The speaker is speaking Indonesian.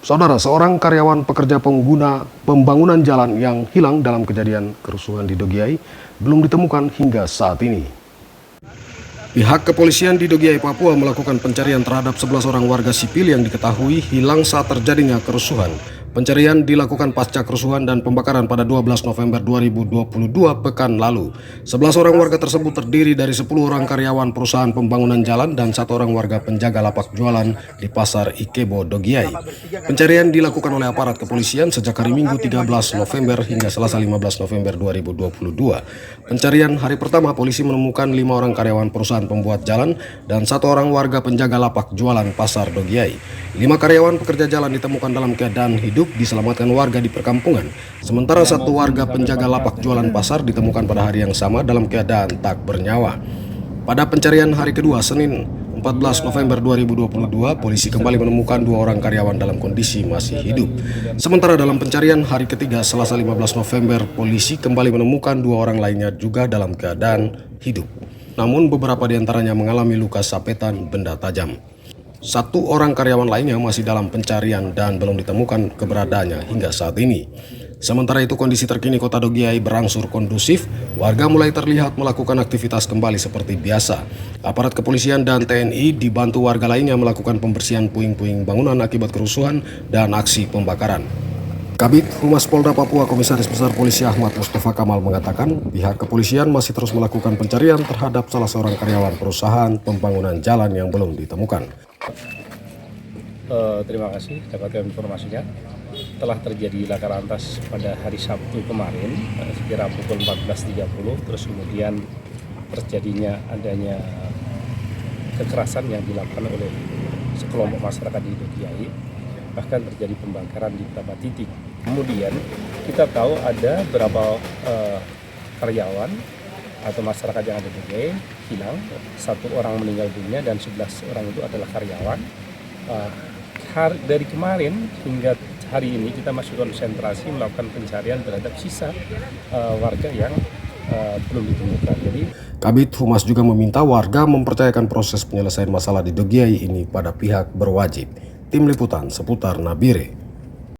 Saudara, seorang karyawan pekerja pengguna pembangunan jalan yang hilang dalam kejadian kerusuhan di Dogiai belum ditemukan hingga saat ini. Pihak kepolisian di Dogiai, Papua melakukan pencarian terhadap 11 orang warga sipil yang diketahui hilang saat terjadinya kerusuhan. Pencarian dilakukan pasca kerusuhan dan pembakaran pada 12 November 2022 pekan lalu. 11 orang warga tersebut terdiri dari 10 orang karyawan perusahaan pembangunan jalan dan 1 orang warga penjaga lapak jualan di Pasar Ikebo, Dogiai. Pencarian dilakukan oleh aparat kepolisian sejak hari Minggu 13 November hingga Selasa 15 November 2022. Pencarian hari pertama, polisi menemukan 5 orang karyawan perusahaan pembuat jalan dan 1 orang warga penjaga lapak jualan Pasar Dogiai. 5 karyawan pekerja jalan ditemukan dalam keadaan hidup diselamatkan warga di perkampungan. Sementara 1 warga penjaga lapak jualan pasar ditemukan pada hari yang sama dalam keadaan tak bernyawa. Pada pencarian hari kedua, Senin 14 November 2022, polisi kembali menemukan 2 orang karyawan dalam kondisi masih hidup. Sementara dalam pencarian hari ketiga, Selasa 15 November, polisi kembali menemukan 2 orang lainnya juga dalam keadaan hidup. Namun beberapa di antaranya mengalami luka sabetan benda tajam. 1 orang karyawan lainnya masih dalam pencarian dan belum ditemukan keberadaannya hingga saat ini. Sementara itu, kondisi terkini Kota Dogiai berangsur kondusif, warga mulai terlihat melakukan aktivitas kembali seperti biasa. Aparat kepolisian dan TNI dibantu warga lainnya melakukan pembersihan puing-puing bangunan akibat kerusuhan dan aksi pembakaran. Kabid Humas Polda Papua Komisaris Besar Polisi Ahmad Mustafa Kamal mengatakan pihak kepolisian masih terus melakukan pencarian terhadap salah seorang karyawan perusahaan pembangunan jalan yang belum ditemukan. Terima kasih dapatkan informasinya. Telah terjadi laka lantas pada hari Sabtu kemarin sekira pukul 14.30, terus kemudian terjadinya adanya kekerasan yang dilakukan oleh sekelompok masyarakat di Dogiai, bahkan terjadi pembakaran di beberapa titik. Kemudian kita tahu ada beberapa karyawan atau masyarakat yang ada di Dogiai hilang, 1 orang meninggal dunia dan 11 orang itu adalah karyawan. Dari kemarin hingga hari ini kita masih konsentrasi melakukan pencarian terhadap sisa warga yang belum ditemukan. Jadi, Kabid Humas juga meminta warga mempercayakan proses penyelesaian masalah di Dogiai ini pada pihak berwajib. Tim Liputan seputar Nabire.